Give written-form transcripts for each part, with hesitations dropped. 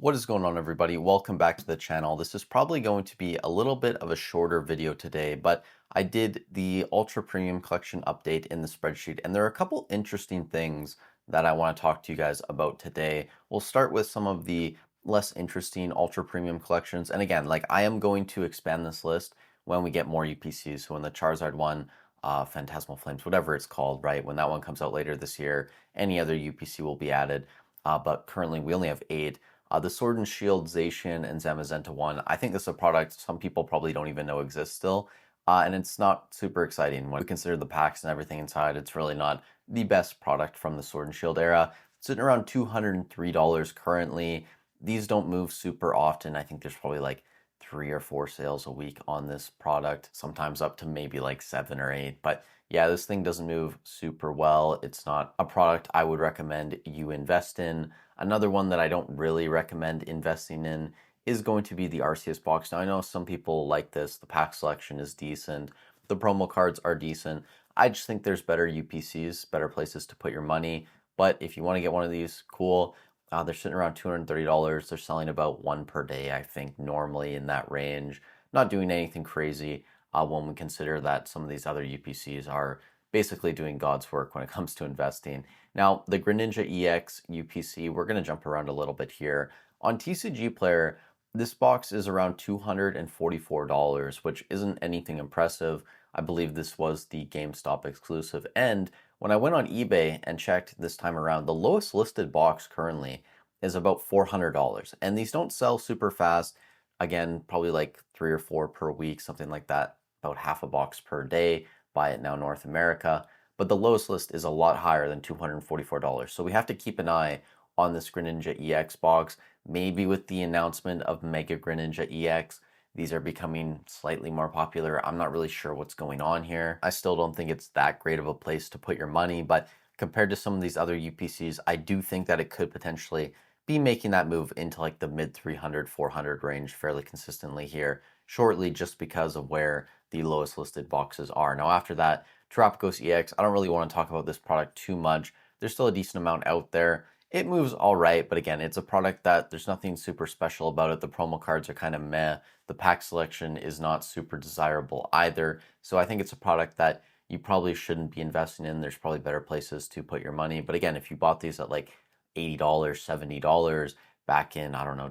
What is going on, everybody? Welcome back to the channel. This is probably going to be a little bit of a shorter video today, but I did the Ultra Premium Collection update in the spreadsheet, and there are a couple interesting things that I want to talk to you guys about today. We'll start with some of the less interesting Ultra Premium collections. And again, like I am going to expand this list when we get more UPCs. So when the Charizard one, Phantasmal Flames, whatever it's called, right? When that one comes out later this year, any other UPC will be added. But currently we only have 8. The Sword and Shield Zacian and Zamazenta one, I think this is a product some people probably don't even know exists still. And it's not super exciting. When we consider the packs and everything inside, it's really not the best product from the Sword and Shield era. It's sitting around $203 currently. These don't move super often. I think there's probably like 3 or 4 sales a week on this product, sometimes up to maybe like 7 or 8. But yeah, this thing doesn't move super well. It's not a product I would recommend you invest in. Another one that I don't really recommend investing in is going to be the RCS box. Now, I know some people like this. The pack selection is decent. The promo cards are decent. I just think there's better UPCs, better places to put your money. But if you want to get one of these, cool. They're sitting around $230. They're selling about 1 per day, I think, normally in that range. Not doing anything crazy when we consider that some of these other UPCs are basically doing God's work when it comes to investing. Now, the Greninja EX UPC, we're going to jump around a little bit here. On TCG Player, this box is around $244, which isn't anything impressive. I believe this was the GameStop exclusive. And when I went on eBay and checked this time around, the lowest listed box currently is about $400. And these don't sell super fast. Again, probably like 3 or 4 per week, something like that, about half a box per day. Buy it now, North America. But the lowest list is a lot higher than $244. So we have to keep an eye on this Greninja EX box. Maybe with the announcement of Mega Greninja EX, these are becoming slightly more popular. I'm not really sure what's going on here. I still don't think it's that great of a place to put your money, but compared to some of these other UPCs, I do think that it could potentially be making that move into like the mid 300, 400 range fairly consistently here shortly, just because of where the lowest listed boxes are. Now after that, Terapagos EX, I don't really want to talk about this product too much. There's still a decent amount out there. It moves all right, but again, it's a product that there's nothing super special about it. The promo cards are kind of meh. The pack selection is not super desirable either. So I think it's a product that you probably shouldn't be investing in. There's probably better places to put your money. But again, if you bought these at like $80, $70 back in, I don't know,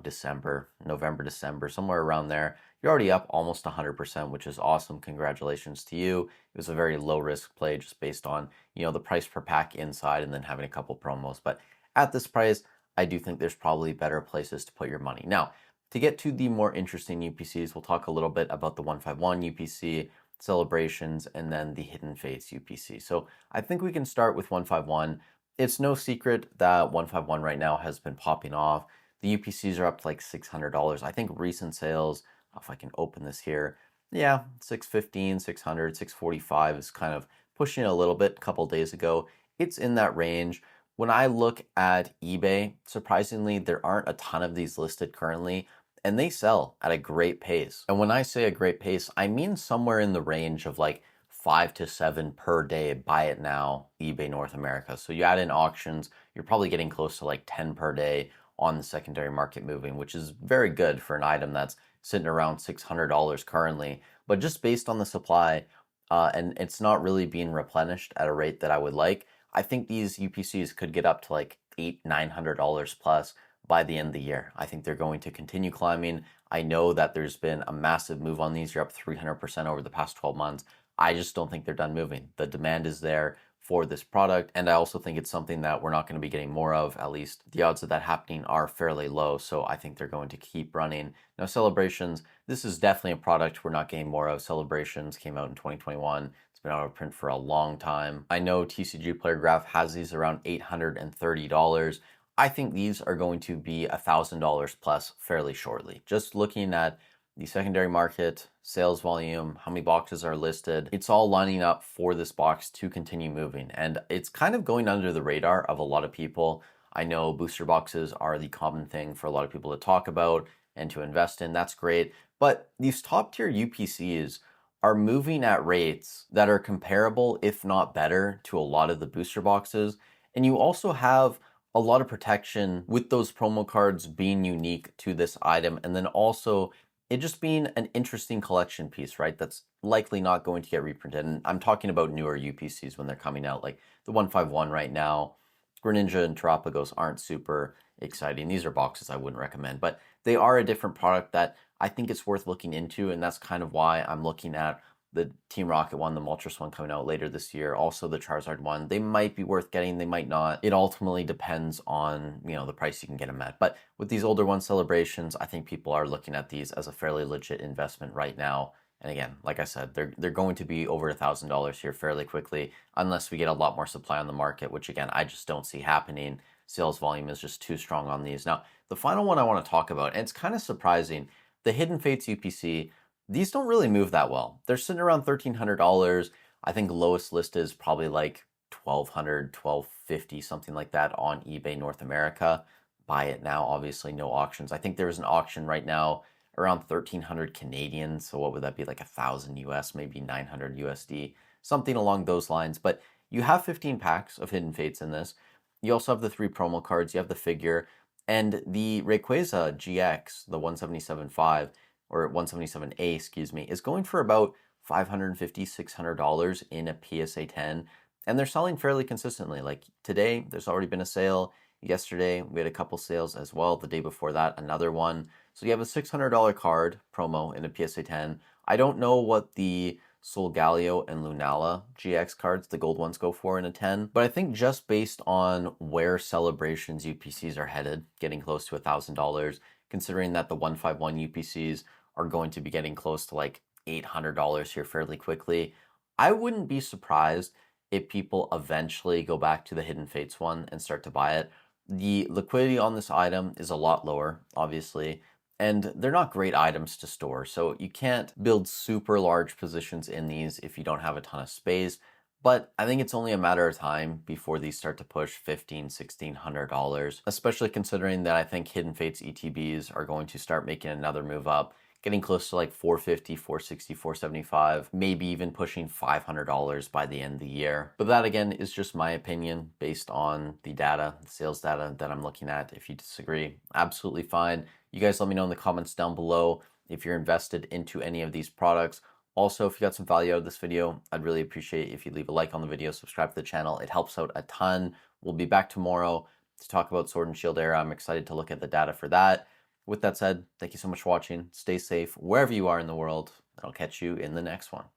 November, December, somewhere around there, you're already up almost 100%, which is awesome. Congratulations to you. It was a very low risk play just based on, the price per pack inside and then having a couple promos. But at this price, I do think there's probably better places to put your money. Now, to get to the more interesting UPCs, we'll talk a little bit about the 151 UPC, celebrations, and then the Hidden Fates UPC. So I think we can start with 151. It's no secret that 151 right now has been popping off. The UPCs are up to like $600. I think recent sales, if I can open this here, yeah, 615, 600, 645 is kind of pushing it a little bit a couple days ago. It's in that range. When I look at eBay, surprisingly, there aren't a ton of these listed currently, and they sell at a great pace. And when I say a great pace, I mean somewhere in the range of like 5 to 7 per day, buy it now, eBay North America. So you add in auctions, you're probably getting close to like 10 per day on the secondary market moving, which is very good for an item that's sitting around $600 currently. But just based on the supply, and it's not really being replenished at a rate that I would like, I think these UPCs could get up to like $900 plus by the end of the year. I think they're going to continue climbing. I know that there's been a massive move on these. You're up 300% over the past 12 months. I just don't think they're done moving. The demand is there for this product, and I also think it's something that we're not going to be getting more of. At least the odds of that happening are fairly low, so I think they're going to keep running. Now, celebrations, this is definitely a product we're not getting more of. Celebrations came out in 2021. It's been out of print for a long time. I know TCG Player Graph has these around $830. I think these are going to be $1,000 plus fairly shortly. Just looking at the secondary market, sales volume, how many boxes are listed, it's all lining up for this box to continue moving. And it's kind of going under the radar of a lot of people. I know booster boxes are the common thing for a lot of people to talk about and to invest in. That's great. But these top tier UPCs are moving at rates that are comparable, if not better, to a lot of the booster boxes. And you also have a lot of protection with those promo cards being unique to this item, and then also it just being an interesting collection piece, right? That's likely not going to get reprinted. And I'm talking about newer UPCs when they're coming out, like the 151 right now. Greninja and Terapagos aren't super exciting. These are boxes I wouldn't recommend, but they are a different product that I think it's worth looking into, and that's kind of why I'm looking at the Team Rocket one, the Moltres one coming out later this year, also the Charizard one. They might be worth getting, they might not. It ultimately depends on, the price you can get them at. But with these older one celebrations, I think people are looking at these as a fairly legit investment right now. And again, like I said, they're going to be over $1,000 here fairly quickly, unless we get a lot more supply on the market, which again, I just don't see happening. Sales volume is just too strong on these. Now, the final one I want to talk about, and it's kind of surprising, the Hidden Fates UPC, these don't really move that well. They're sitting around $1,300. I think lowest list is probably like 1,200, 1,250, something like that on eBay North America. Buy it now, obviously no auctions. I think there's an auction right now around 1,300 Canadian. So what would that be, like 1,000 US, maybe 900 USD, something along those lines. But you have 15 packs of Hidden Fates in this. You also have the 3 promo cards, you have the figure, and the Rayquaza GX, the 177.5, or 177A, excuse me, is going for about $550, $600 in a PSA 10. And they're selling fairly consistently. Like today, there's already been a sale. Yesterday, we had a couple sales as well. The day before that, another one. So you have a $600 card promo in a PSA 10. I don't know what the Solgaleo and Lunala GX cards, the gold ones, go for in a 10. But I think just based on where Celebrations UPCs are headed, getting close to $1,000, considering that the 151 UPCs are going to be getting close to like $800 here fairly quickly, I wouldn't be surprised if people eventually go back to the Hidden Fates one and start to buy it. The liquidity on this item is a lot lower, obviously, and they're not great items to store. So you can't build super large positions in these if you don't have a ton of space. But I think it's only a matter of time before these start to push $1,500, $1,600, especially considering that I think Hidden Fates ETBs are going to start making another move up, getting close to like 450, 460, 475, maybe even pushing $500 by the end of the year. But that again is just my opinion based on the data, the sales data that I'm looking at. If you disagree, absolutely fine. You guys let me know in the comments down below if you're invested into any of these products. Also, if you got some value out of this video, I'd really appreciate if you leave a like on the video, subscribe to the channel. It helps out a ton. We'll be back tomorrow to talk about Sword and Shield Era. I'm excited to look at the data for that. With that said, thank you so much for watching. Stay safe wherever you are in the world, and I'll catch you in the next one.